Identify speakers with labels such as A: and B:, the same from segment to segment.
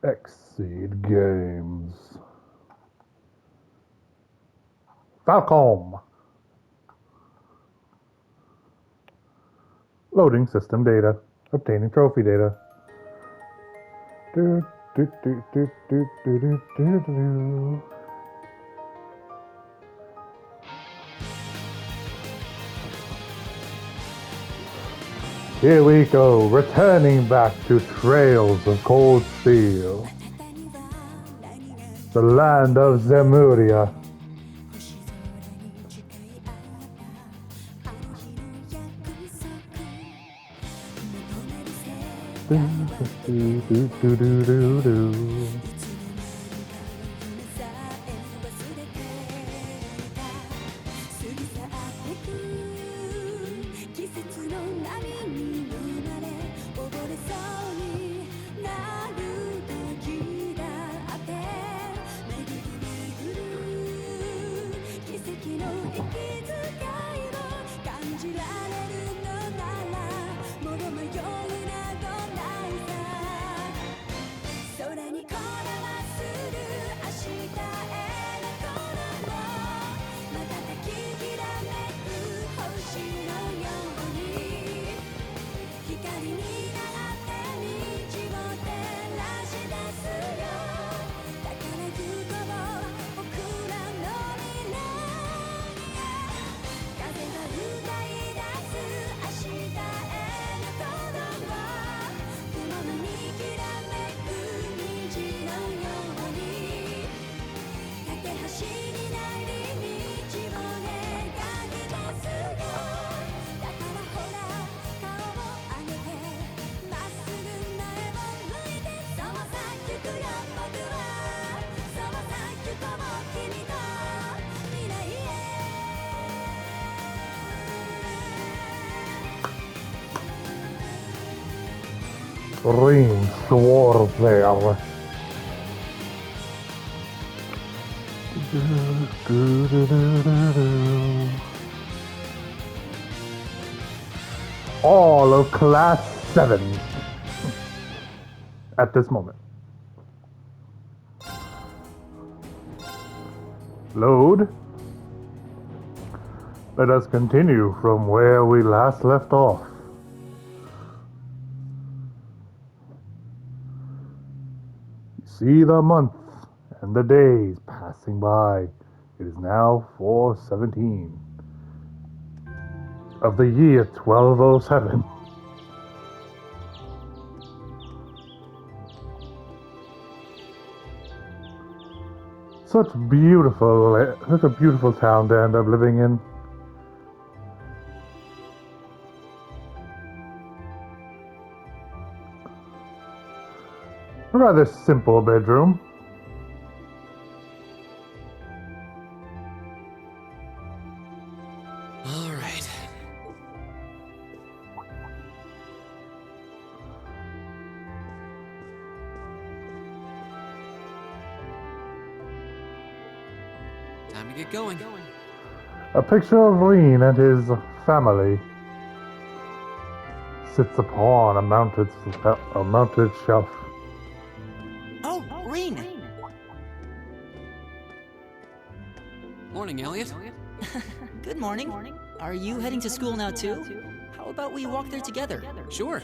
A: Exceed Games. Falcom. Loading system data. Obtaining trophy data. Do, do, do, do, do, do, do, do, do. Here we go, returning back to Trails of Cold Steel. The land of Zemuria. Do, do, do, do, do, do, do. Rings Warfare. All of Class 7 at this moment. Load. Let us continue from where we last left off. See the month and the days passing by. It is now 4/17 of the year 1207. Such a beautiful town to end up living in. A rather simple bedroom.
B: All right. Time to get going.
A: A picture of Reen and his family sits upon a mounted shelf.
C: Oh, Reen!
B: Morning, Elliot.
C: Good morning. Are you heading to school now too? How about we walk there together?
B: Sure.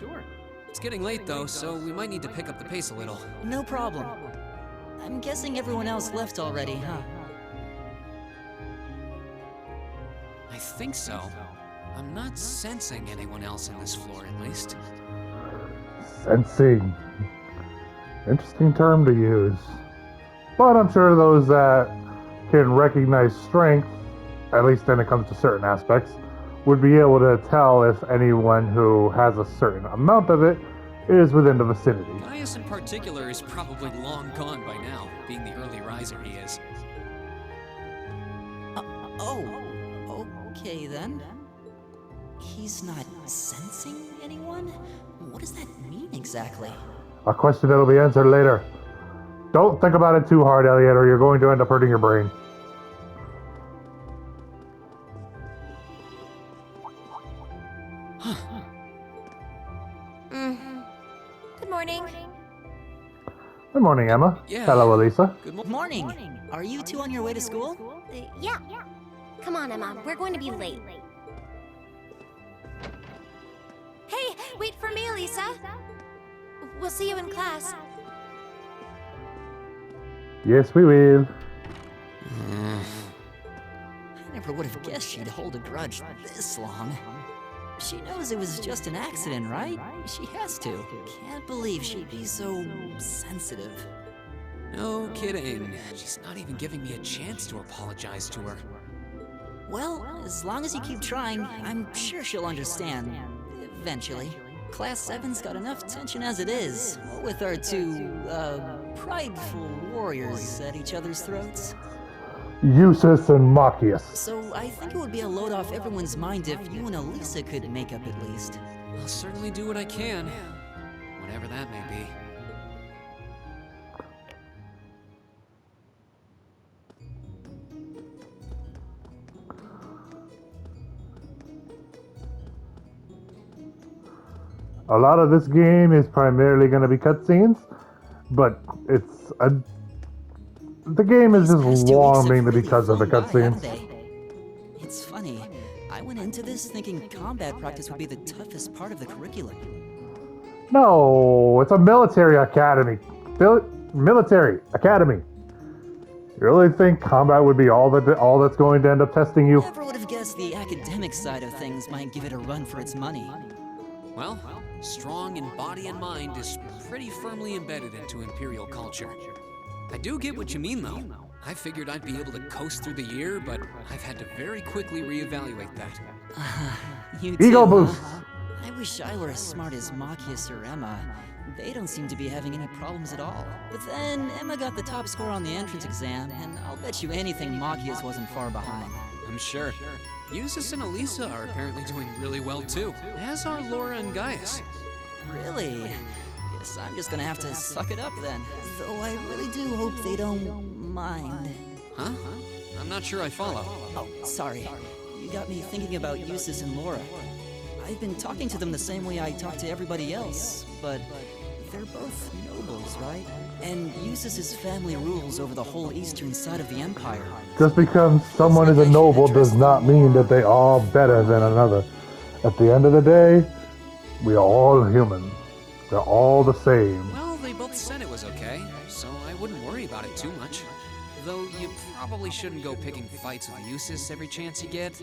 B: It's getting late though, so we might need to pick up the pace a little.
C: No problem. I'm guessing everyone else left already, huh?
B: I think so. I'm not sensing anyone else in this floor, at least.
A: Sensing. Interesting term to use. But I'm sure those that can recognize strength, at least when it comes to certain aspects, would be able to tell if anyone who has a certain amount of it is within the vicinity.
B: Gaius in particular is probably long gone by now, being the early riser he is.
C: Okay then. He's not sensing anyone? What does that mean exactly?
A: A question that'll be answered later. Don't think about it too hard, Elliot, or you're going to end up hurting your brain.
D: Good morning.
A: Good morning, Emma.
B: Yeah.
A: Hello, Elisa.
B: Good
C: Morning! Are you two on your way to school?
D: Yeah. Come on, Emma. We're going to be late. Hey, wait for me, Elisa. We'll see you in class.
A: Yes, we will.
C: I never would have guessed she'd hold a grudge this long. She knows it was just an accident, right? She has to. Can't believe she'd be so sensitive.
B: No kidding. She's not even giving me a chance to apologize to her.
C: Well, as long as you keep trying, I'm sure she'll understand. Eventually. Class 7's got enough tension as it is, with our two, prideful warriors at each other's throats.
A: Eustace and Machias.
C: So I think it would be a load off everyone's mind if you and Elisa could make up at least.
B: I'll certainly do what I can. Whatever that may be.
A: A lot of this game is primarily going to be cutscenes, but the game is
C: These
A: just
C: past 2 weeks
A: long
C: have
A: mainly
C: really
A: because of the
C: flown by, haven't
A: cutscenes.
C: they? It's funny. I went into this thinking combat practice would be the toughest part of the curriculum.
A: No, it's a military academy. Military academy. You really think combat would be all that's going to end up testing you?
C: Never would have guessed the academic side of things might give it a run for its money.
B: Well, strong in body and mind is pretty firmly embedded into Imperial culture. I do get what you mean, though. I figured I'd be able to coast through the year, but I've had to very quickly reevaluate that.
C: You
A: Ego
C: too,
A: boost.
C: huh? I wish I were as smart as Machias or Emma. They don't seem to be having any problems at all. But then Emma got the top score on the entrance exam, and I'll bet you anything Machias wasn't far behind.
B: I'm sure. Eustace and Elisa are apparently doing really well, too. As are Laura and Gaius.
C: Really? Guess I'm just gonna have to suck it up then. Though I really do hope they don't mind.
B: Huh? I'm not sure I follow.
C: Oh, sorry. You got me thinking about Eustace and Laura. I've been talking to them the same way I talk to everybody else, but they're both nobles, right? And Eustace's family rules over the whole eastern side of the Empire.
A: Just because someone is a noble does not mean that they are better than another. At the end of the day, we are all human. They're all the same.
B: Well, they both said it was okay, so I wouldn't worry about it too much. Though you probably shouldn't go picking fights with Eustace every chance you get.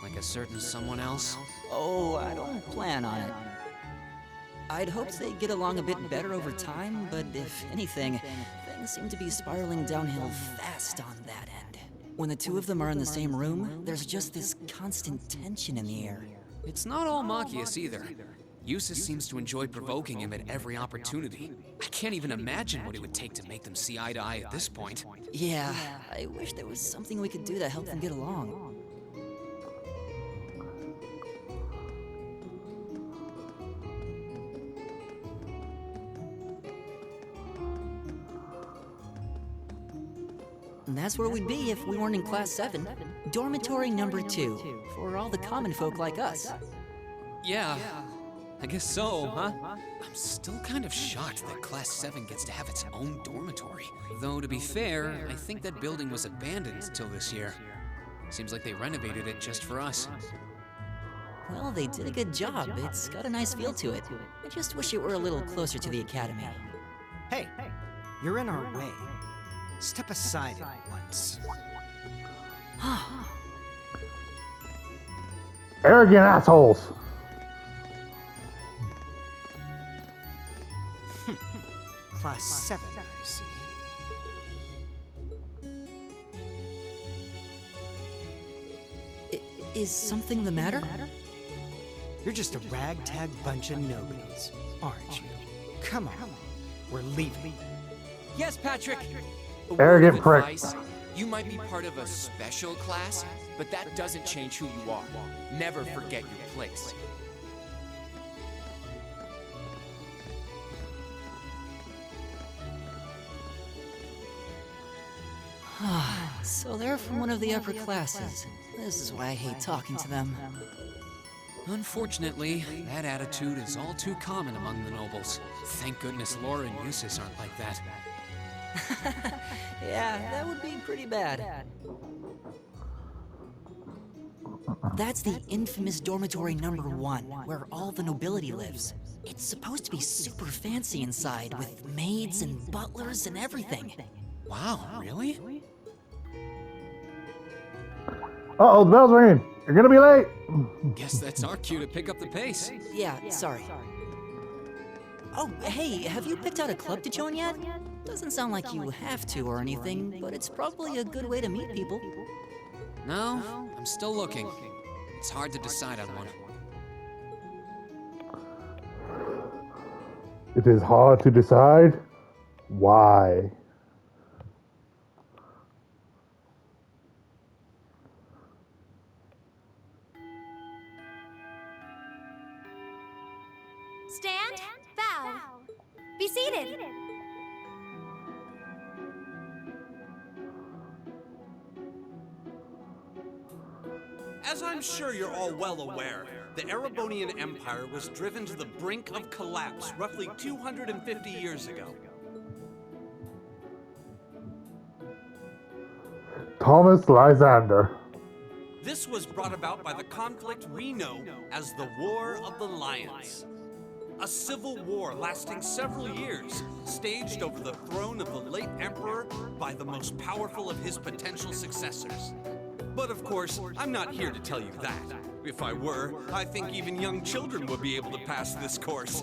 B: Like a certain someone else.
C: Oh, I don't plan on it. I'd hoped they'd get along a bit better over time, but if anything, things seem to be spiraling downhill fast on that end. When the two of them are in the same room, there's just this constant tension in the air.
B: It's not all Machias either. Eustace seems to enjoy provoking him at every opportunity. I can't even imagine what it would take to make them see eye to eye at this point.
C: Yeah, I wish there was something we could do to help them get along. And that's where we'd be if we weren't in Class 7. Dormitory number 2, for all the common folk like us.
B: Yeah, I guess so, huh? I'm still kind of shocked that Class 7 gets to have its own dormitory. Though, to be fair, I think that building was abandoned till this year. Seems like they renovated it just for us.
C: Well, they did a good job. It's got a nice feel to it. I just wish it were a little closer to the academy.
E: Hey, you're in our way. Step aside at once.
A: Arrogant assholes.
E: Class 7, I see.
C: Is something the matter?
E: You're just a ragtag bunch of nobodies, aren't you? Come on, we're leaving.
F: Yes, Patrick. A
A: Arrogant
F: word of
A: prick.
F: advice. You might be part of a special class, but that doesn't change who you are. Never forget your place.
C: So they're from one of the upper classes. This is why I hate talking to them.
B: Unfortunately, that attitude is all too common among the nobles. Thank goodness Laura and Eustace aren't like that.
C: Yeah, that would be pretty bad. That's the infamous dormitory number 1, where all the nobility lives. It's supposed to be super fancy inside, with maids and butlers and everything.
B: Wow, really?
A: Uh-oh, the bell's ringing. You're gonna be late.
B: Guess that's our cue to pick up the pace.
C: Yeah, sorry. Oh, hey, have you picked out a club to join yet? Doesn't sound like you have to or anything, but it's probably a good way to meet people.
B: No, I'm still looking. It's hard to decide on one.
A: It is hard to decide. Why?
D: Stand, bow. Be seated.
G: As I'm sure you're all well aware, the Erebonian Empire was driven to the brink of collapse roughly 250 years ago.
A: Thomas Lysander.
G: This was brought about by the conflict we know as the War of the Lions. A civil war lasting several years, staged over the throne of the late emperor by the most powerful of his potential successors. But of course, I'm not here to tell you that. If I were, I think even young children would be able to pass this course.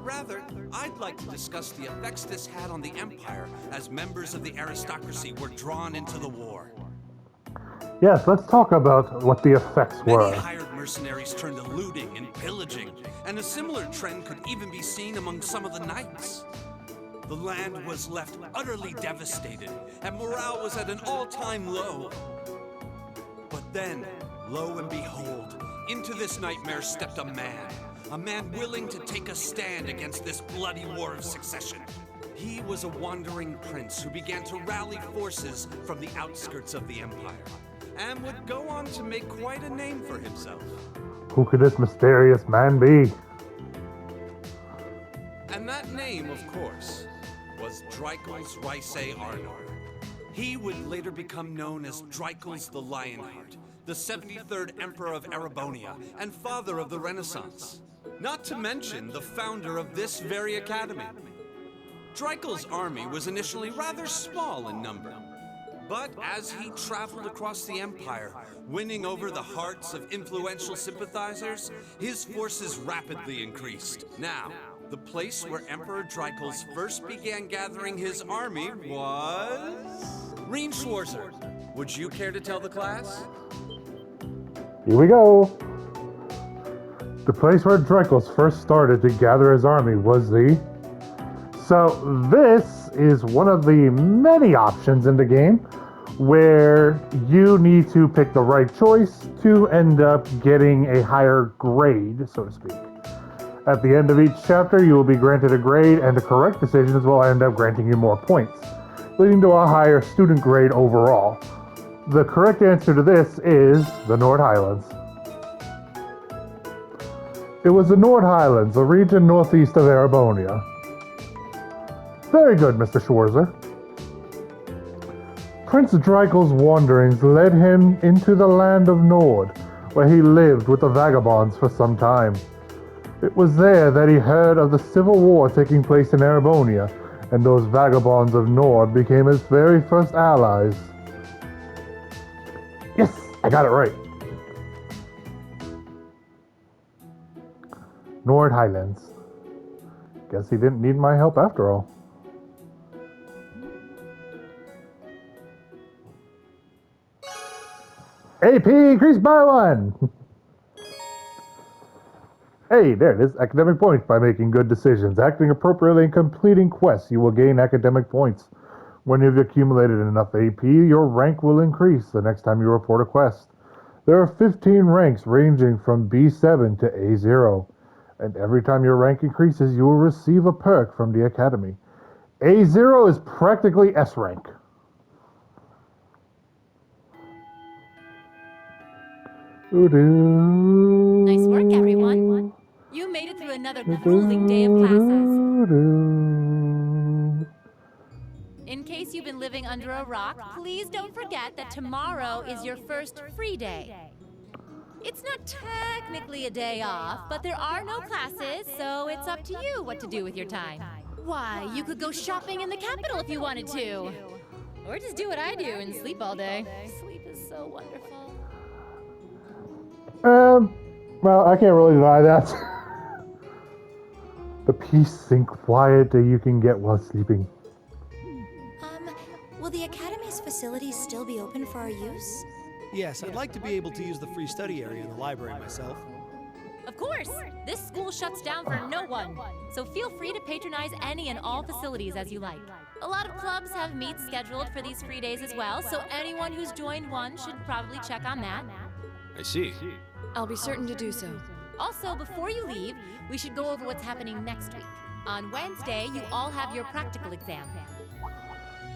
G: Rather, I'd like to discuss the effects this had on the Empire as members of the aristocracy were drawn into the war.
A: Yes, let's talk about what the effects were.
G: Many hired mercenaries turned to looting and pillaging, and a similar trend could even be seen among some of the knights. The land was left utterly devastated, and morale was at an all-time low. But then, lo and behold, into this nightmare stepped a man willing to take a stand against this bloody war of succession. He was a wandering prince who began to rally forces from the outskirts of the empire, and would go on to make quite a name for himself.
A: Who could this mysterious man be?
G: And that name, of course, was Drycles Rhysei Arnor. He would later become known as Drycles the Lionheart, the 73rd Emperor of Erebonia and father of the Renaissance. Not to mention the founder of this very academy. Drycles' army was initially rather small in number, but as he traveled across the empire, winning over the hearts of influential sympathizers, his forces rapidly increased. Now, the place where Emperor Drycles first began gathering his army was... Reen Schwarzer. Would you care to tell the class?
A: Here we go. The place where Drycles first started to gather his army was the... So this is one of the many options in the game where you need to pick the right choice to end up getting a higher grade, so to speak. At the end of each chapter, you will be granted a grade, and the correct decisions will end up granting you more points, leading to a higher student grade overall. The correct answer to this is the Nord Highlands. It was the Nord Highlands, a region northeast of Erebonia. Very good, Mr. Schwarzer. Prince Drycles' wanderings led him into the land of Nord, where he lived with the vagabonds for some time. It was there that he heard of the civil war taking place in Erebonia, and those vagabonds of Nord became his very first allies. Yes, I got it right. Nord Highlands. Guess he didn't need my help after all. AP increased by 1! Hey, there it is. Academic points by making good decisions. Acting appropriately and completing quests, you will gain academic points. When you've accumulated enough AP, your rank will increase the next time you report a quest. There are 15 ranks ranging from B7 to A0. And every time your rank increases, you will receive a perk from the Academy. A0 is practically S rank.
H: Nice work, everyone. You made it through another grueling day of classes. In case you've been living under a rock, please don't forget that tomorrow is your first free day. It's not technically a day off, but there are no classes, so it's up to you what to do with your time. Why, you could go shopping in the capital if you wanted to. Or just do what I do and sleep all day. Sleep is so wonderful.
A: Well, I can't really deny that. The peace and quiet that you can get while sleeping.
D: Will the Academy's facilities still be open for our use?
I: Yes, I'd like to be able to use the free study area in the library myself.
H: Of course! This school shuts down for no one, so feel free to patronize any and all facilities as you like. A lot of clubs have meets scheduled for these free days as well, so anyone who's joined one should probably check on that.
J: I see.
H: I'll be certain to do so. Also, before you leave, we should go over what's happening next week. On Wednesday, you all have your practical exam.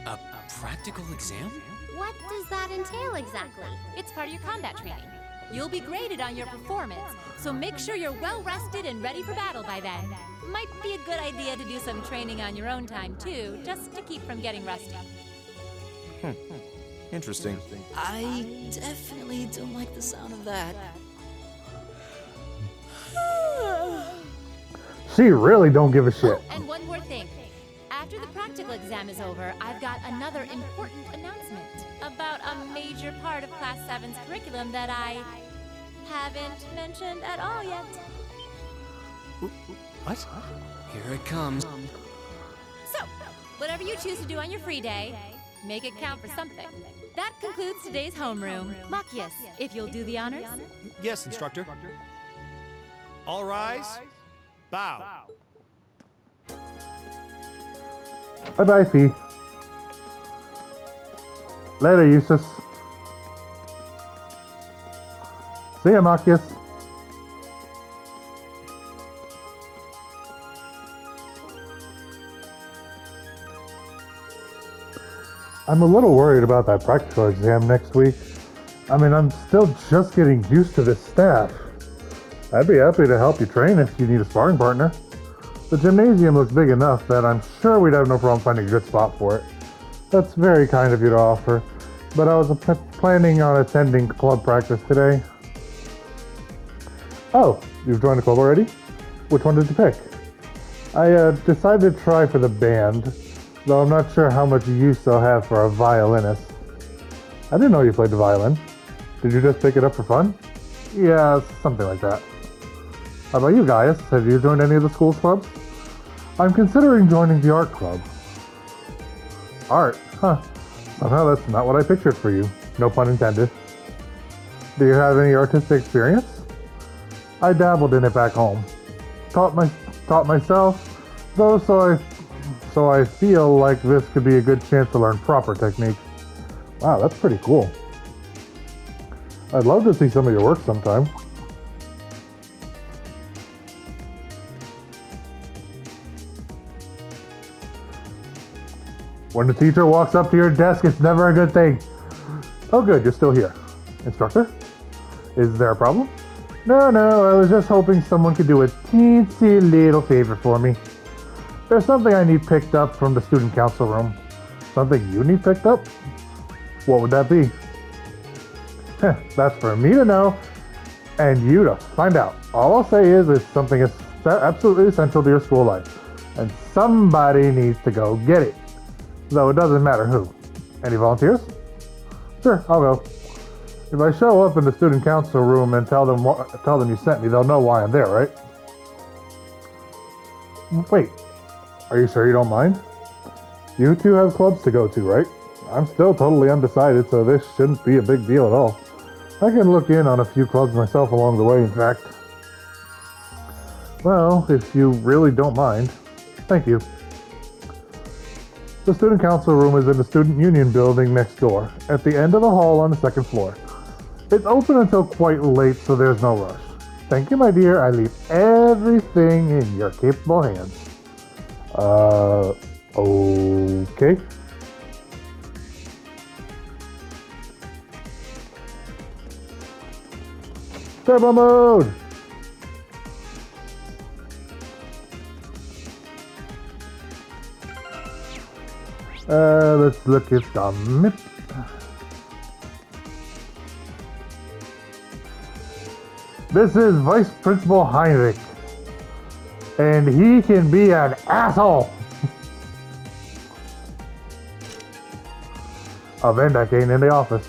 B: A practical exam?
D: What does that entail exactly?
H: It's part of your combat training. You'll be graded on your performance, so make sure you're well rested and ready for battle by then. Might be a good idea to do some training on your own time too, just to keep from getting rusty.
J: Interesting.
C: I definitely don't like the sound of that.
A: She really don't give a shit.
H: Oh, and one more thing. After the practical exam is over, I've got another important announcement about a major part of Class 7's curriculum that I haven't mentioned at all yet.
J: What?
B: Here it comes.
H: So, whatever you choose to do on your free day, make it count for something. That concludes today's homeroom. Machias, if you'll do the honors.
I: Yes, instructor. All rise. Bow.
A: Bye-bye, Fee. Later, Eustace. See ya, Marcus. I'm a little worried about that practical exam next week. I mean, I'm still just getting used to this staff. I'd be happy to help you train if you need a sparring partner. The gymnasium looks big enough that I'm sure we'd have no problem finding a good spot for it. That's very kind of you to offer, but I was planning on attending club practice today. Oh, you've joined the club already? Which one did you pick? I decided to try for the band, though I'm not sure how much use I'll have for a violinist. I didn't know you played the violin. Did you just pick it up for fun? Yeah, something like that. How about you, Gaius? Have you joined any of the school's clubs? I'm considering joining the art club. Art? Huh. Somehow that's not what I pictured for you. No pun intended. Do you have any artistic experience? I dabbled in it back home. Taught myself, though, so I feel like this could be a good chance to learn proper technique. Wow, that's pretty cool. I'd love to see some of your work sometime. When the teacher walks up to your desk, it's never a good thing. Oh good, you're still here. Instructor? Is there a problem? No, I was just hoping someone could do a teensy little favor for me. There's something I need picked up from the student council room. Something you need picked up? What would that be? That's for me to know, and you to find out. All I'll say is it's something absolutely essential to your school life, and somebody needs to go get it. Though it doesn't matter who. Any volunteers? Sure, I'll go. If I show up in the student council room and tell them you sent me, they'll know why I'm there, right? Wait, are you sure you don't mind? You two have clubs to go to, right? I'm still totally undecided, so this shouldn't be a big deal at all. I can look in on a few clubs myself along the way, in fact. Well, if you really don't mind. Thank you. The student council room is in the student union building next door, at the end of the hall on the second floor. It's open until quite late, so there's no rush. Thank you, my dear. I leave everything in your capable hands. Okay. Turbo mode! Let's look at the map. This is Vice Principal Heinrich, and he can be an asshole. Vendak ain't in the office.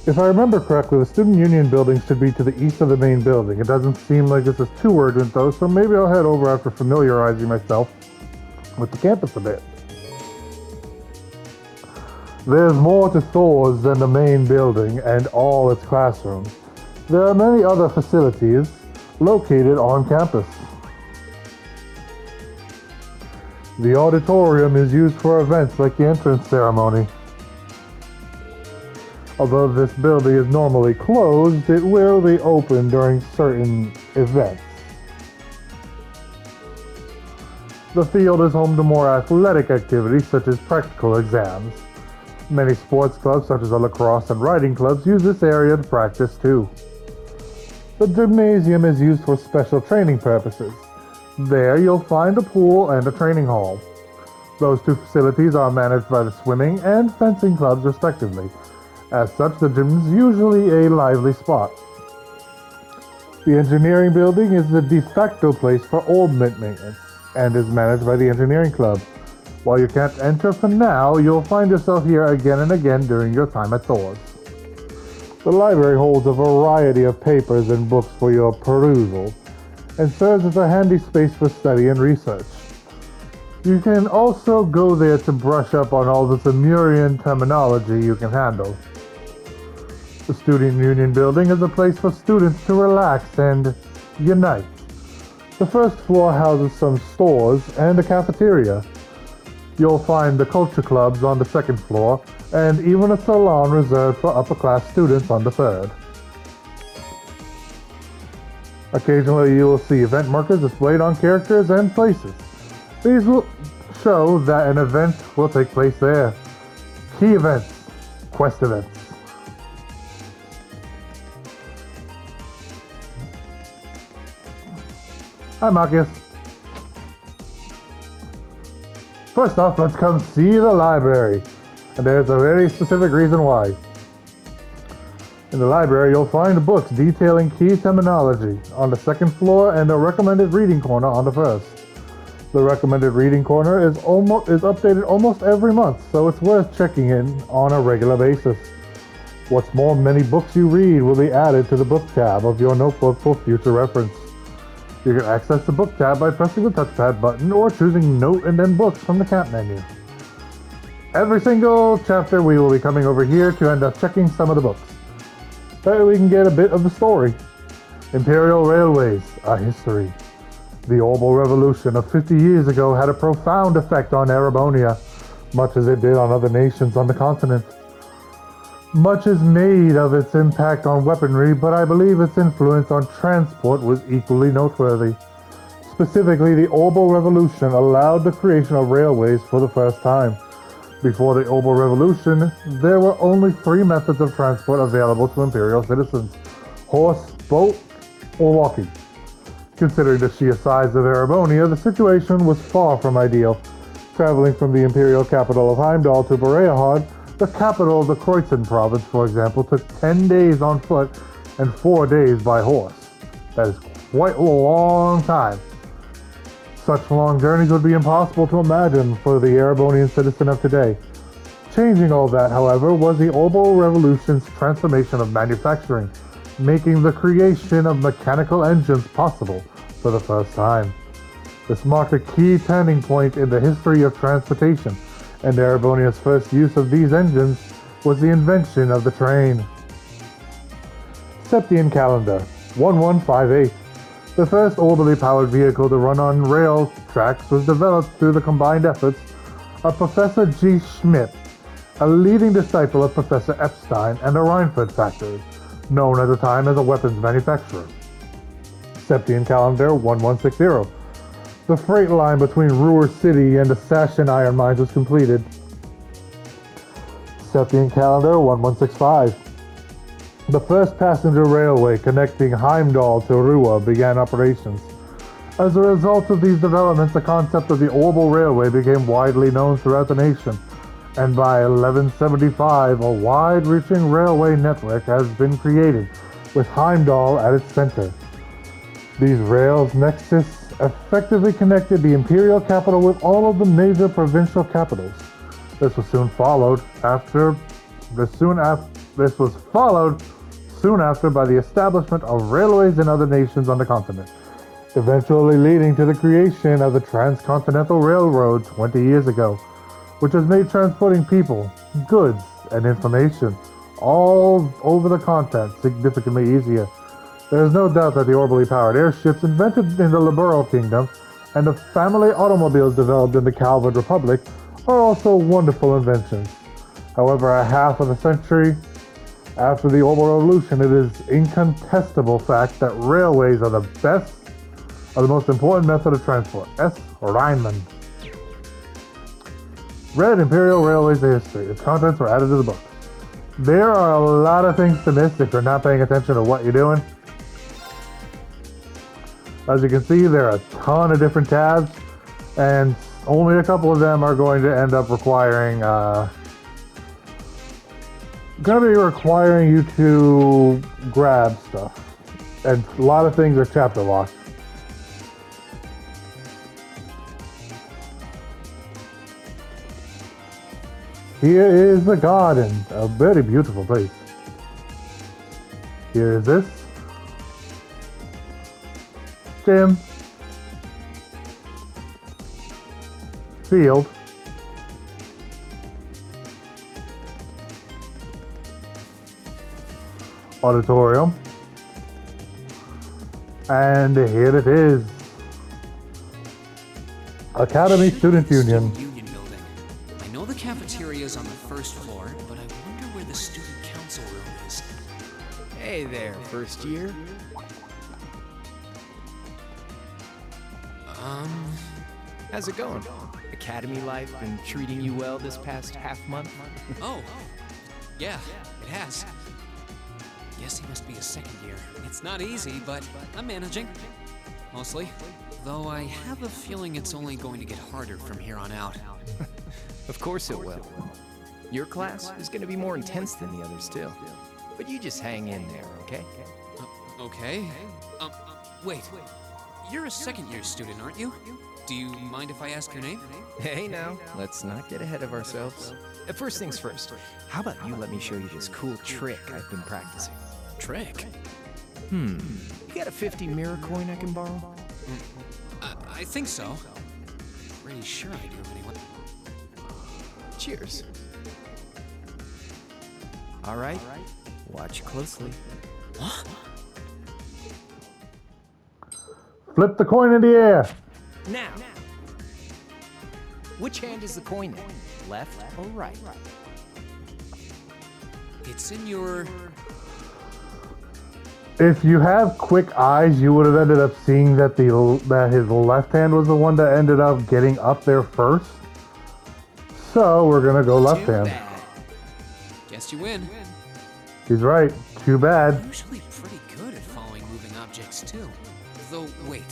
A: If I remember correctly, the Student Union building should be to the east of the main building. It doesn't seem like this is too urgent though, so maybe I'll head over after familiarizing myself with the campus a bit. There's more to Thor's than the main building and all its classrooms. There are many other facilities located on campus. The auditorium is used for events like the entrance ceremony. Although this building is normally closed, it will be open during certain events. The field is home to more athletic activities such as practical exams. Many sports clubs such as the lacrosse and riding clubs use this area to practice too. The gymnasium is used for special training purposes. There you'll find a pool and a training hall. Those two facilities are managed by the swimming and fencing clubs respectively. As such, the gym is usually a lively spot. The engineering building is the de facto place for orbment maintenance and is managed by the engineering club. While you can't enter for now, you'll find yourself here again and again during your time at Thor's. The library holds a variety of papers and books for your perusal and serves as a handy space for study and research. You can also go there to brush up on all the Zemurian terminology you can handle. The Student Union building is a place for students to relax and unite. The first floor houses some stores and a cafeteria. You'll find the culture clubs on the second floor, and even a salon reserved for upper-class students on the third. Occasionally you will see event markers displayed on characters and places. These will show that an event will take place there. Key events, quest events. Hi Marcus. First off, let's come see the library. And there's a very specific reason why. In the library, you'll find books detailing key terminology on the second floor and a recommended reading corner on the first. The recommended reading corner is updated almost every month, so it's worth checking in on a regular basis. What's more, many books you read will be added to the book tab of your notebook for future reference. You can access the book tab by pressing the touchpad button or choosing Note and then Books from the camp menu. Every single chapter we will be coming over here to end up checking some of the books. That way we can get a bit of the story. Imperial Railways, a history. The Orbital Revolution of 50 years ago had a profound effect on Erebonia, much as it did on other nations on the continent. Much is made of its impact on weaponry, but I believe its influence on transport was equally noteworthy. Specifically, the Orbital Revolution allowed the creation of railways for the first time. Before the Orbital Revolution, there were only 3 methods of transport available to Imperial citizens: horse, boat, or walking. Considering the sheer size of Erebonia, the situation was far from ideal. Traveling from the Imperial capital of Heimdall to Boreahad, the capital of the Kreutzen province, for example, took 10 days on foot and 4 days by horse. That is quite a long time. Such long journeys would be impossible to imagine for the Erebonian citizen of today. Changing all that, however, was the Orbital Revolution's transformation of manufacturing, making the creation of mechanical engines possible for the first time. This marked a key turning point in the history of transportation, and Erebonia's first use of these engines was the invention of the train. Septian Calendar, 1158. The first orbitally powered vehicle to run on rail tracks was developed through the combined efforts of Professor G. Schmidt, a leading disciple of Professor Epstein and the Reinfeld factory, known at the time as a weapons manufacturer. Septian Calendar, 1160. The freight line between Ruhr City and the Sachsen iron mines was completed. Septian calendar 1165. The first passenger railway connecting Heimdall to Rua began operations. As a result of these developments, the concept of the Orbital Railway became widely known throughout the nation, and by 1175, a wide-reaching railway network has been created, with Heimdall at its center. These rails nexus effectively connected the imperial capital with all of the major provincial capitals. This was followed soon after by the establishment of railways in other nations on the continent, eventually leading to the creation of the Transcontinental Railroad 20 years ago, which has made transporting people, goods, and information all over the continent significantly easier. There is no doubt that the orbitally powered airships invented in the Liberal Kingdom and the family automobiles developed in the Calvin Republic are also wonderful inventions. However, a half of a century after the Orbital Revolution, it is incontestable fact that railways are the most important method of transport. S. Reinman. Read Imperial Railways of History. Its contents were added to the book. There are a lot of things to miss if you're not paying attention to what you're doing. As you can see, there are a ton of different tabs, and only a couple of them are going to end up requiring you to grab stuff, and a lot of things are chapter locked. Here is the garden, a very beautiful place. Here is this gym, field, auditorium, and here it is, Academy Student Union.
B: Union building. I know the cafeteria is on the first floor, but I wonder where the student council room is.
F: Hey there, first year. How's it going? Academy life been treating you well this past half month?
B: Oh, yeah, it has. Guess he must be a second year. It's not easy, but I'm managing. Mostly. Though I have a feeling it's only going to get harder from here on out.
F: Of course it will. Your class is going to be more intense than the others too. But you just hang in there, okay?
B: Okay. Wait. You're a second year student, aren't you? Do you mind if I ask your name?
F: Hey now, let's not get ahead of ourselves. First things first, how about you let me show you this cool trick I've been practicing?
B: Trick?
F: You got a 50 mirror coin I can borrow?
B: I think so. Pretty sure I do, anyway.
F: Cheers. All right, watch closely.
B: What?
A: Flip the coin in the air.
F: Now, which hand is the coin in? Left or right?
B: It's in your...
A: If you have quick eyes, you would have ended up seeing that his left hand was the one that ended up getting up there first. So we're gonna go left hand.
B: Bad. Guess you win.
A: He's right. Too bad.
B: I'm usually pretty good at following moving objects too. Though, wait.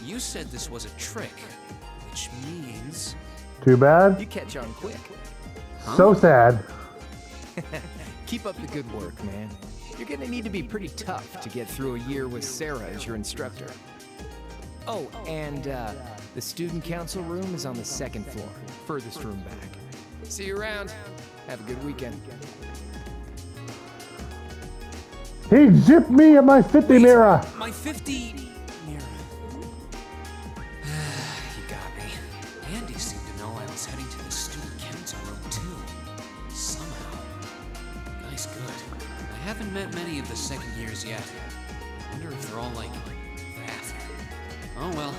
B: You said this was a trick, which means...
A: Too bad.
F: You catch on quick.
A: So sad.
F: Keep up the good work, man. You're gonna need to be pretty tough to get through a year with Sarah as your instructor. Oh, and the student council room is on the second floor, furthest room back. See you around. Have a good weekend.
A: He zipped me at my 50 mirror.
B: My 50 mirror. He got me. Andy seemed to know I was heading to the student council room too. Somehow. Nice good. I haven't met many of the second years yet. Wonder if they're all like that. Oh well.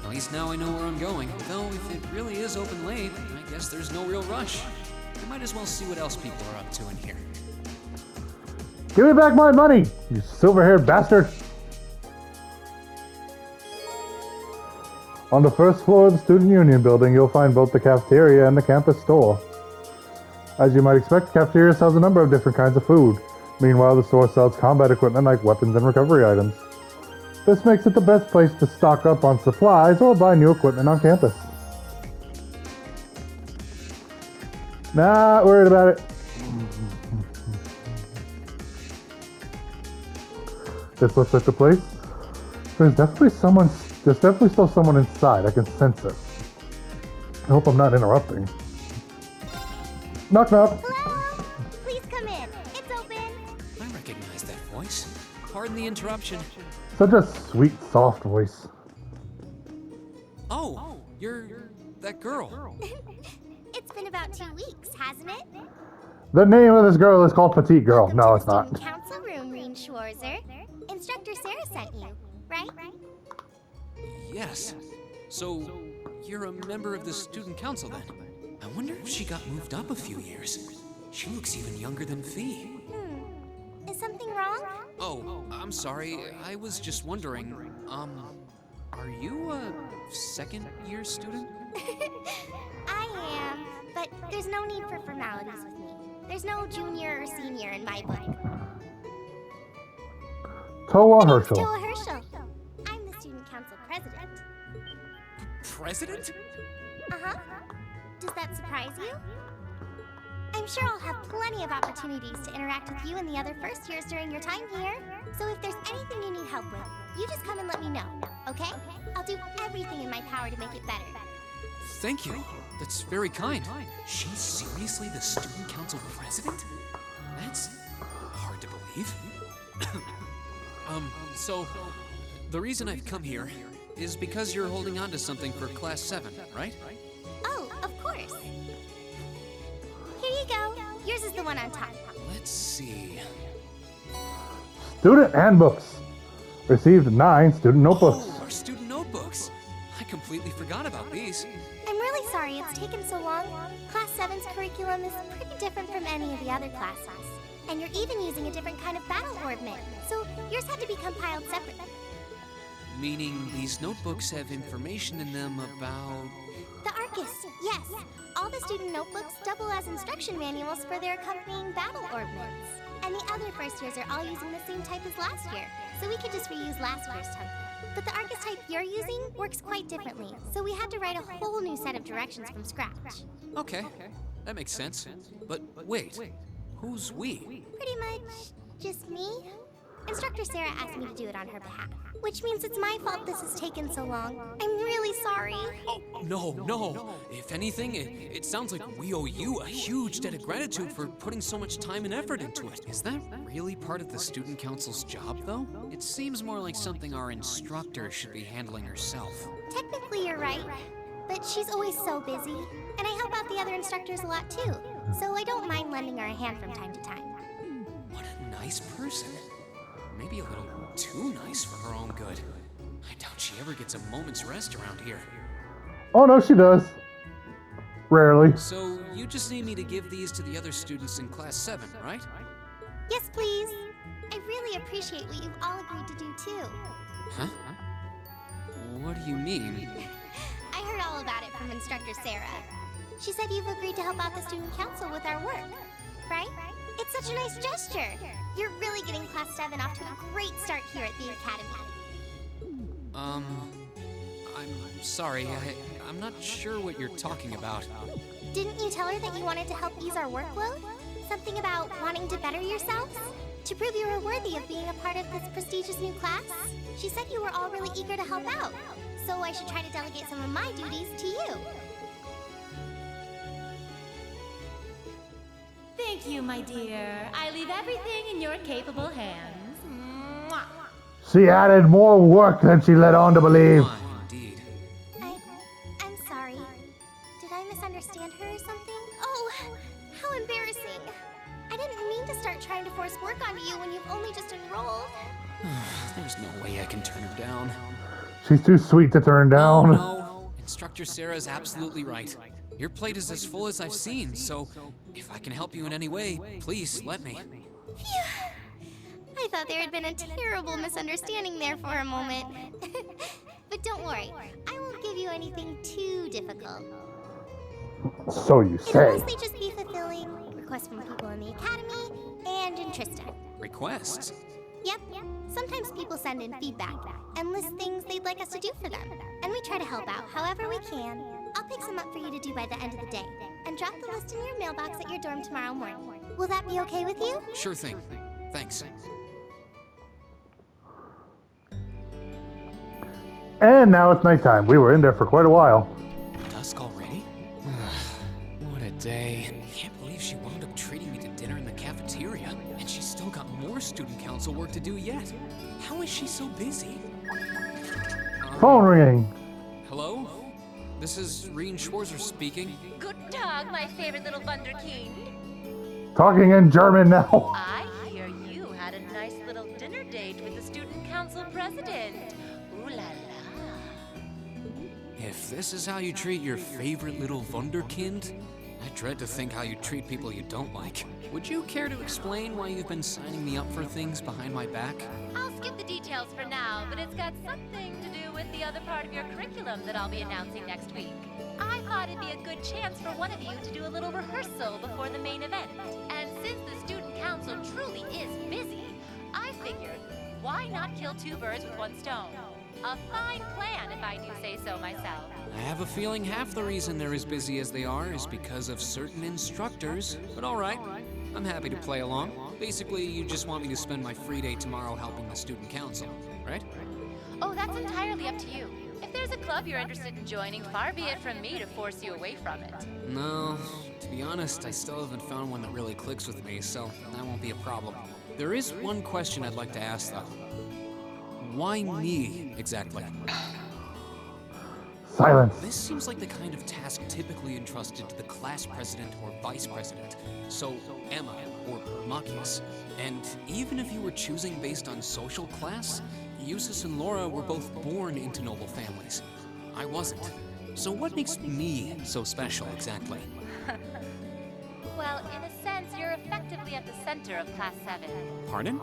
B: At least now I know where I'm going. Though if it really is open late, I guess there's no real rush. I might as well see what else people are up to in here.
A: Give me back my money, you silver-haired bastard. On the first floor of the Student Union building, you'll find both the cafeteria and the campus store. As you might expect, the cafeteria sells a number of different kinds of food. Meanwhile, the store sells combat equipment like weapons and recovery items. This makes it the best place to stock up on supplies or buy new equipment on campus. Not worried about it. This looks like the place. There's definitely still someone inside. I can sense it. I hope I'm not interrupting. Knock knock.
D: Hello? Please come in. It's open.
B: I recognize that voice. Pardon the interruption.
A: Such a sweet, soft voice.
B: Oh, you're that girl.
D: It's been about 2 weeks, hasn't it?
A: The name of this girl is called Petite Girl.
D: Welcome
A: No,
D: to
A: it's
D: the
A: not.
D: Student Council room, Reen Schwarzer. Instructor Sarah sent you, right?
B: Yes. So, you're a member of the student council then? I wonder if she got moved up a few years. She looks even younger than Fee.
D: Is something wrong?
B: Oh, I'm sorry. I was just wondering, are you a second-year student?
D: I am, but there's no need for formalities with me. There's no junior or senior in my book.
A: Toa
D: My name's
A: Herschel.
D: Toa Herschel. I'm the student council president.
B: President?
D: Uh-huh. Does that surprise you? I'm sure I'll have plenty of opportunities to interact with you and the other first years during your time here. So if there's anything you need help with, you just come and let me know, okay? I'll do everything in my power to make it better.
B: Thank you. That's very kind. She's seriously the student council president? That's hard to believe. So, the reason I've come here is because you're holding on to something for Class 7, right?
D: Oh, of course. Here you go. Yours is the one on top.
B: Let's see.
A: Student handbooks. Received 9 student notebooks.
B: Oh, our student notebooks. I completely forgot about these.
D: I'm really sorry it's taken so long. Class 7's curriculum is pretty different from any of the other classes. And you're even using a different kind of battle orbment, so yours had to be compiled separately.
B: Meaning these notebooks have information in them about...
D: The Arcus, yes. All the student notebooks double as instruction manuals for their accompanying battle orbments. And the other first years are all using the same type as last year, so we could just reuse last year's template. But the Arcus type you're using works quite differently, so we had to write a whole new set of directions from scratch.
B: Okay, that makes sense. But wait, who's we?
D: Pretty much just me. Instructor Sarah asked me to do it on her behalf, which means it's my fault this has taken so long. I'm really sorry.
B: Oh, no. If anything, it sounds like we owe you a huge debt of gratitude for putting so much time and effort into it. Is that really part of the student council's job, though? It seems more like something our instructor should be handling herself.
D: Technically, you're right, but she's always so busy, and I help out the other instructors a lot too, so I don't mind lending her a hand from time to time.
B: What a nice person. Maybe a little too nice for her own good. I doubt she ever gets a moment's rest around here.
A: Oh no, she does. Rarely.
B: So, you just need me to give these to the other students in Class 7, right?
D: Yes, please. I really appreciate what you've all agreed to do too.
B: Huh? What do you mean?
D: I heard all about it from Instructor Sarah. She said you've agreed to help out the student council with our work, right? It's such a nice gesture. You're really getting Class 7 off to a great start here at the Academy.
B: I'm sorry, I'm not sure what you're talking about.
D: Didn't you tell her that you wanted to help ease our workload? Something about wanting to better yourselves? To prove you were worthy of being a part of this prestigious new class? She said you were all really eager to help out, so I should try to delegate some of my duties to you.
H: Thank you, my dear. I leave everything in your capable hands. Mwah.
A: She added more work than she let on to believe.
B: Indeed.
D: I'm sorry. Did I misunderstand her or something? Oh, how embarrassing. I didn't mean to start trying to force work onto you when you've only just enrolled.
B: There's no way I can turn her down.
A: She's too sweet to turn down.
B: No, Instructor Sarah's absolutely right. Your plate is as full as I've seen, so if I can help you in any way, please let me.
D: Phew. I thought there had been a terrible misunderstanding there for a moment. But don't worry, I won't give you anything too difficult.
A: So you
D: It'll
A: say.
D: mostly just be fulfilling requests from people in the academy and in Trista.
B: Requests?
D: Yep. Sometimes people send in feedback and list things they'd like us to do for them. And we try to help out however we can. I'll pick some up for you to do by the end of the day. And drop the list in your mailbox at your dorm tomorrow morning. Will that be okay with you?
B: Sure thing. Thanks.
A: And now it's nighttime. We were in there for quite a while.
B: Dusk already? What a day. Can't believe she wound up treating me to dinner in the cafeteria, and she's still got more student council work to do yet. How is she so busy?
A: Phone ringing.
B: Hello? This is Rien Schwarzer speaking.
H: Guten Tag, my favorite little Wunderkind.
A: Talking in German now.
H: I hear you had a nice little dinner date with the student council president. Ooh la la.
B: If this is how you treat your favorite little Wunderkind, I dread to think how you treat people you don't like. Would you care to explain why you've been signing me up for things behind my back?
H: I'll skip the details for now, but it's got something to do with the other part of your curriculum that I'll be announcing next week. I thought it'd be a good chance for one of you to do a little rehearsal before the main event. And since the student council truly is busy, I figured, why not kill two birds with one stone? A fine plan, if I do say so myself.
B: I have a feeling half the reason they're as busy as they are is because of certain instructors, but alright, I'm happy to play along. Basically, you just want me to spend my free day tomorrow helping the student council, right?
H: Oh, that's entirely up to you. If there's a club you're interested in joining, far be it from me to force you away from it.
B: No, to be honest, I still haven't found one that really clicks with me, so that won't be a problem. There is one question I'd like to ask, though. Why me, exactly?
A: Silence.
B: This seems like the kind of task typically entrusted to the class president or vice president. So, Emma or Machias. And even if you were choosing based on social class, Eustace and Laura were both born into noble families. I wasn't. So what makes me so special, exactly?
H: Well, in a sense, you're effectively at the center of Class 7.
B: Pardon?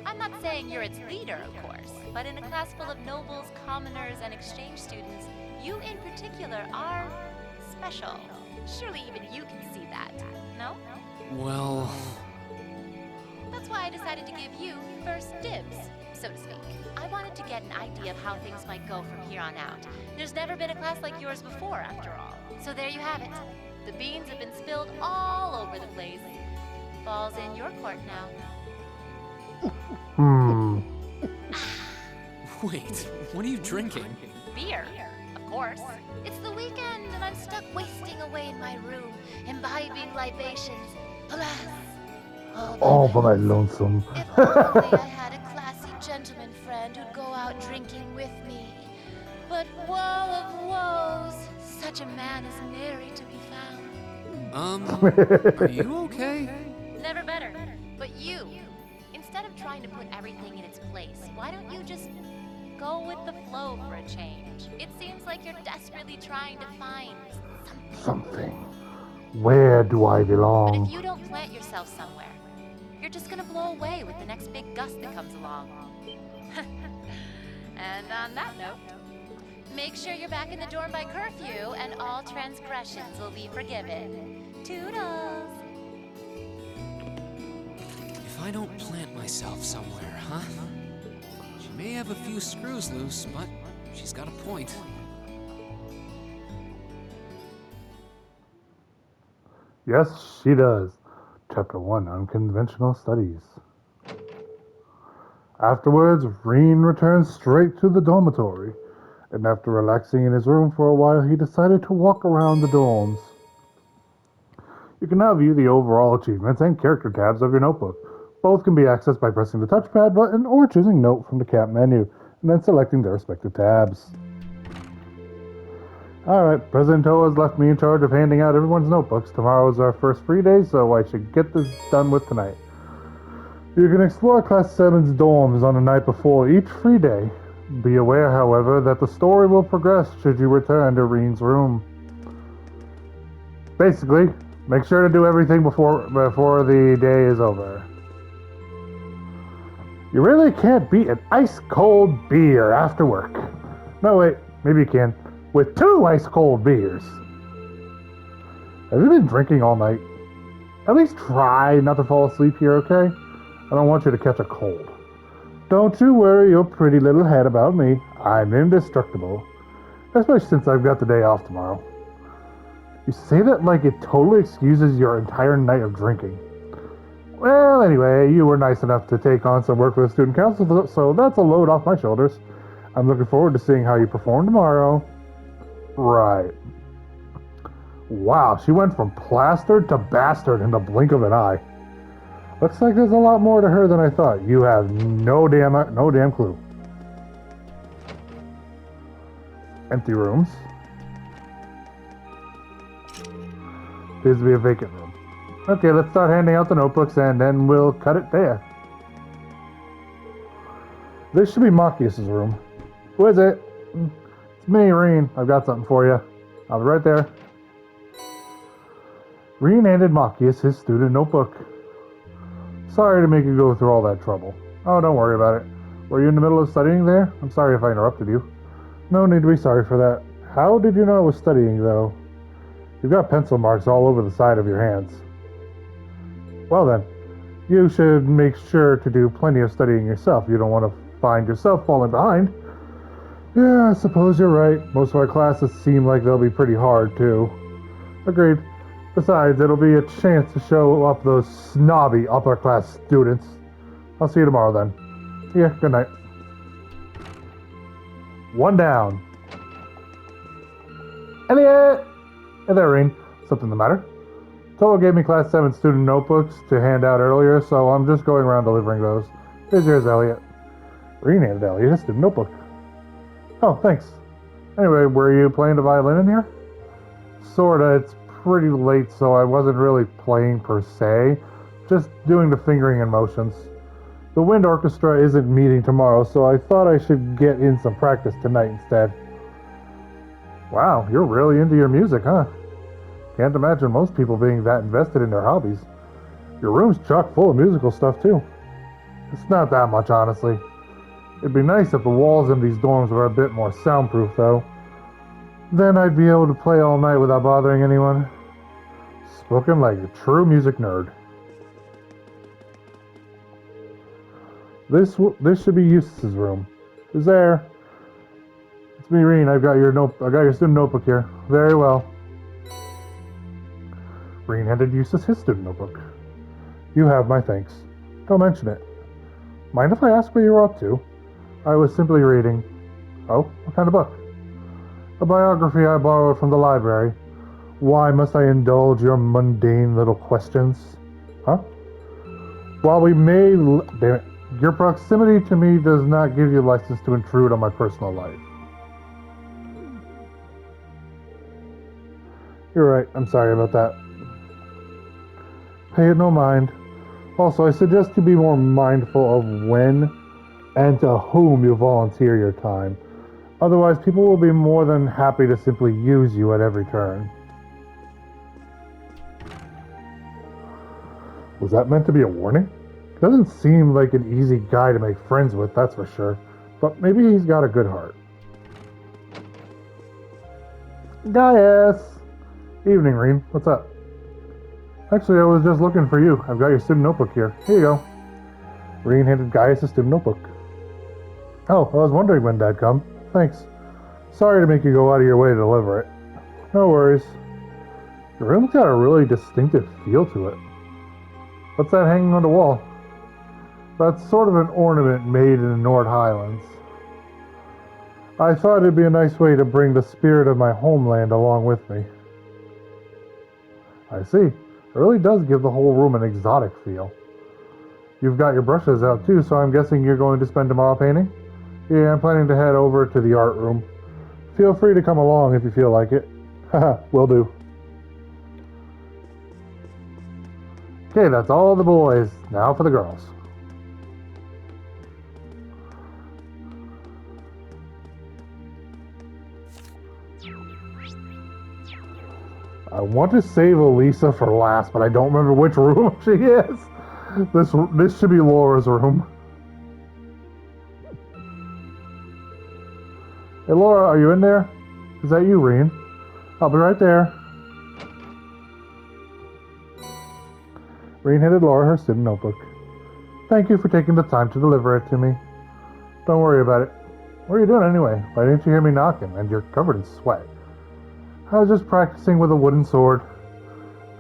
H: I'm not saying you're its leader, of course, but in a class full of nobles, commoners, and exchange students, you in particular are special. Surely even you can see that, no?
B: Well...
H: That's why I decided to give you first dibs, so to speak. I wanted to get an idea of how things might go from here on out. There's never been a class like yours before, after all. So there you have it. The beans have been spilled all over the place. Ball's in your court now.
B: Wait, what are you drinking?
H: Beer, of course. It's the weekend and I'm stuck wasting away in my room, imbibing libations. Alas!
A: Oh, but I'm lonesome.
H: If only I had a classy gentleman friend who'd go out drinking with me. But woe of woes, such a man is nary to be found.
B: Are you okay?
H: Never better. But you, instead of trying to put everything in its place, why don't you just go with the flow for a change? It seems like you're desperately trying to find
A: Something. Where do I
H: But
A: belong?
H: if you don't plant yourself somewhere, you're just gonna blow away with the next big gust that comes along. And on that note, make sure you're back in the dorm by curfew and all transgressions will be forgiven. Toodles!
B: If I don't plant myself somewhere, huh? She may have a few screws loose, but she's got a point.
A: Yes, she does. Chapter 1, Unconventional Studies. Afterwards, Rien returned straight to the dormitory, and after relaxing in his room for a while, he decided to walk around the dorms. You can now view the overall achievements and character tabs of your notebook. Both can be accessed by pressing the touchpad button or choosing Note from the cap menu, and then selecting their respective tabs. Alright, President Toa has left me in charge of handing out everyone's notebooks. Tomorrow is our first free day, so I should get this done with tonight. You can explore Class 7's dorms on the night before each free day. Be aware, however, that the story will progress should you return to Rien's room. Basically, make sure to do everything before the day is over. You really can't beat an ice-cold beer after work. No, wait, maybe you can. With 2 ice-cold beers. Have you been drinking all night? At least try not to fall asleep here, okay? I don't want you to catch a cold. Don't you worry your pretty little head about me. I'm indestructible. Especially since I've got the day off tomorrow. You say that like it totally excuses your entire night of drinking. Well, anyway, you were nice enough to take on some work for the student council, so that's a load off my shoulders. I'm looking forward to seeing how you perform tomorrow. Right. Wow, she went from plastered to bastard in the blink of an eye. Looks like there's a lot more to her than I thought. You have no damn clue. Empty rooms. Appears to be a vacant room. Okay, let's start handing out the notebooks and then we'll cut it there. This should be Machias' room. Who is it? It's me, Reen. I've got something for you. I'll be right there. Reen handed Machias his student notebook. Sorry to make you go through all that trouble. Oh, don't worry about it. Were you in the middle of studying there? I'm sorry if I interrupted you. No need to be sorry for that. How did you know I was studying, though? You've got pencil marks all over the side of your hands. Well then, you should make sure to do plenty of studying yourself. You don't want to find yourself falling behind. Yeah, I suppose you're right. Most of our classes seem like they'll be pretty hard, too. Agreed. Besides, it'll be a chance to show up those snobby upper-class students. I'll see you tomorrow, then. Yeah, good night. One down. Elliot! Hey there, Reen. Something the matter? Toa gave me Class 7 student notebooks to hand out earlier, so I'm just going around delivering those. Here's yours, Elliot. Reen handed Elliot a student notebook. Oh, thanks. Anyway, were you playing the violin in here? Sorta. It's pretty late, so I wasn't really playing per se. Just doing the fingering and motions. The wind orchestra isn't meeting tomorrow, so I thought I should get in some practice tonight instead. Wow, you're really into your music, huh? Can't imagine most people being that invested in their hobbies. Your room's chock full of musical stuff, too. It's not that much, honestly. It'd be nice if the walls in these dorms were a bit more soundproof, though. Then I'd be able to play all night without bothering anyone. Spoken like a true music nerd. This should be Eustace's room. Who's there? It's me, Reen. I got your student notebook here. Very well. Reen handed Eustace his student notebook. You have my thanks. Don't mention it. Mind if I ask what you were up to? I was simply reading. Oh, what kind of book? A biography I borrowed from the library. Why must I indulge your mundane little questions? Huh? While we may... Damn it. Your proximity to me does not give you license to intrude on my personal life. You're right. I'm sorry about that. Pay it no mind. Also, I suggest you be more mindful of when and to whom you volunteer your time. Otherwise, people will be more than happy to simply use you at every turn. Was that meant to be a warning? Doesn't seem like an easy guy to make friends with, that's for sure. But maybe he's got a good heart. Gaius! Evening, Reen. What's up? Actually, I was just looking for you. I've got your student notebook here. Here you go. Reen handed Gaius a student notebook. Oh, I was wondering when Dad'd come. Thanks. Sorry to make you go out of your way to deliver it. No worries. Your room's got a really distinctive feel to it. What's that hanging on the wall? That's sort of an ornament made in the Nord Highlands. I thought it'd be a nice way to bring the spirit of my homeland along with me. I see. It really does give the whole room an exotic feel. You've got your brushes out too, so I'm guessing you're going to spend tomorrow painting? Yeah, I'm planning to head over to the art room. Feel free to come along if you feel like it. Haha, will do. Okay, that's all the boys. Now for the girls. I want to save Elisa for last, but I don't remember which room she is. This should be Laura's room. Hey Laura, are you in there? Is that you, Reen? I'll be right there. Reen handed Laura her student notebook. Thank you for taking the time to deliver it to me. Don't worry about it. What are you doing anyway? Why didn't you hear me knocking? And you're covered in sweat. I was just practicing with a wooden sword.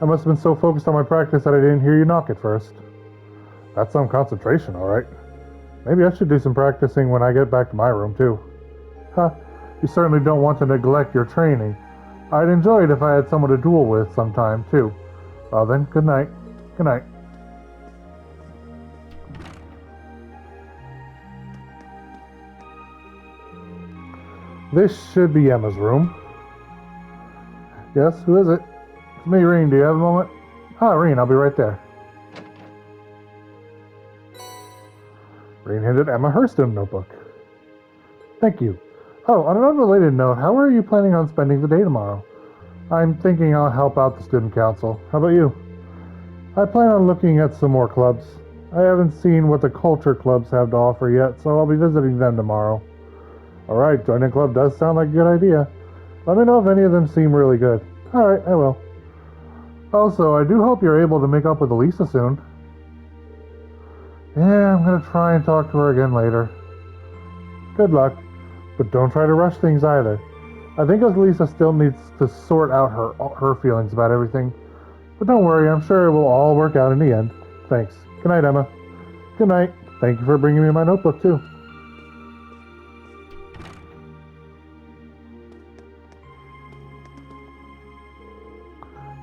A: I must have been so focused on my practice that I didn't hear you knock at first. That's some concentration, alright. Maybe I should do some practicing when I get back to my room, too. Huh, you certainly don't want to neglect your training. I'd enjoy it if I had someone to duel with sometime, too. Well then, good night. Good night. This should be Emma's room. Yes, who is it? It's me, Reen. Do you have a moment? Ah, Reen, I'll be right there. Reen handed Emma her student notebook. Thank you. Oh, on an unrelated note, how are you planning on spending the day tomorrow? I'm thinking I'll help out the student council. How about you? I plan on looking at some more clubs. I haven't seen what the culture clubs have to offer yet, so I'll be visiting them tomorrow. Alright, joining a club does sound like a good idea. Let me know if any of them seem really good. Alright, I will. Also, I do hope you're able to make up with Elisa soon. Yeah, I'm gonna try and talk to her again later. Good luck, but don't try to rush things either. I think Elisa still needs to sort out her feelings about everything. But don't worry, I'm sure it will all work out in the end. Thanks. Good night, Emma. Good night. Thank you for bringing me my notebook, too.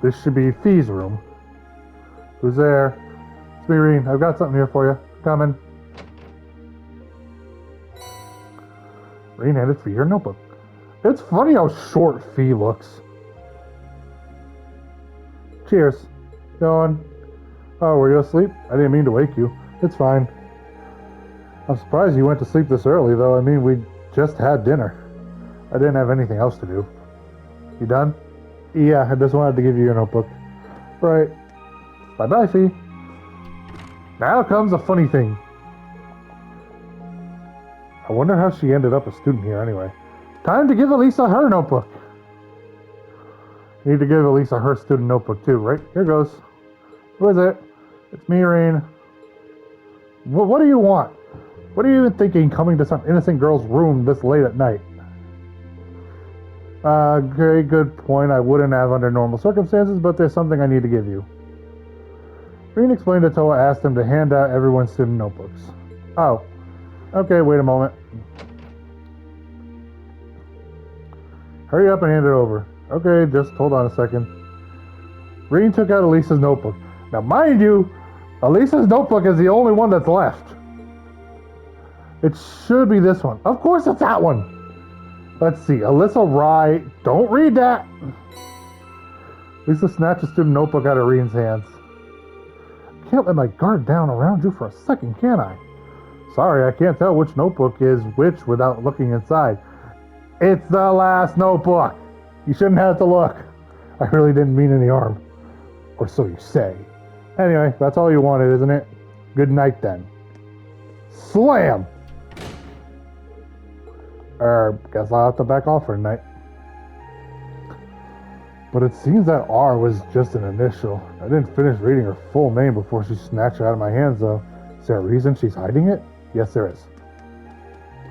A: This should be Fee's room. Who's there? It's me, Reen. I've got something here for you. Coming. Reen handed Fee her notebook. It's funny how short Fee looks. Cheers. Go on. Oh, were you asleep? I didn't mean to wake you. It's fine. I'm surprised you went to sleep this early, though. I mean, we just had dinner. I didn't have anything else to do. You done? Yeah, I just wanted to give you your notebook. Right. Bye-bye, Fee. Now comes a funny thing. I wonder how she ended up a student here anyway. Time to give Elisa her notebook. You need to give Elisa her student notebook too, right? Here goes. Who is it? It's me, Reen. What do you want? What are you even thinking coming to some innocent girl's room this late at night? Very good point. I wouldn't have under normal circumstances, but there's something I need to give you. Reen explained to Toa asked him to hand out everyone's student notebooks. Oh. Okay, wait a moment. Hurry up and hand it over. Okay, just hold on a second. Reen took out Elisa's notebook. Now, mind you, Elisa's notebook is the only one that's left. It should be this one. Of course it's that one. Let's see. Alyssa Rye. Don't read that. Lisa snatched a student notebook out of Reen's hands. I can't let my guard down around you for a second, can I? Sorry, I can't tell which notebook is which without looking inside. It's the last notebook. You shouldn't have to look. I really didn't mean any harm. Or so you say. Anyway, that's all you wanted, isn't it? Good night then. Slam! Guess I'll have to back off for a night. But it seems that R was just an initial. I didn't finish reading her full name before she snatched it out of my hands, though. Is there a reason she's hiding it? Yes, there is.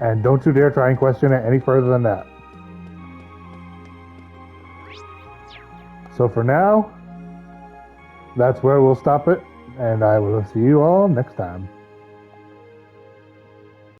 A: And don't you dare try and question it any further than that. So for now, that's where we'll stop it, and I will see you all next time.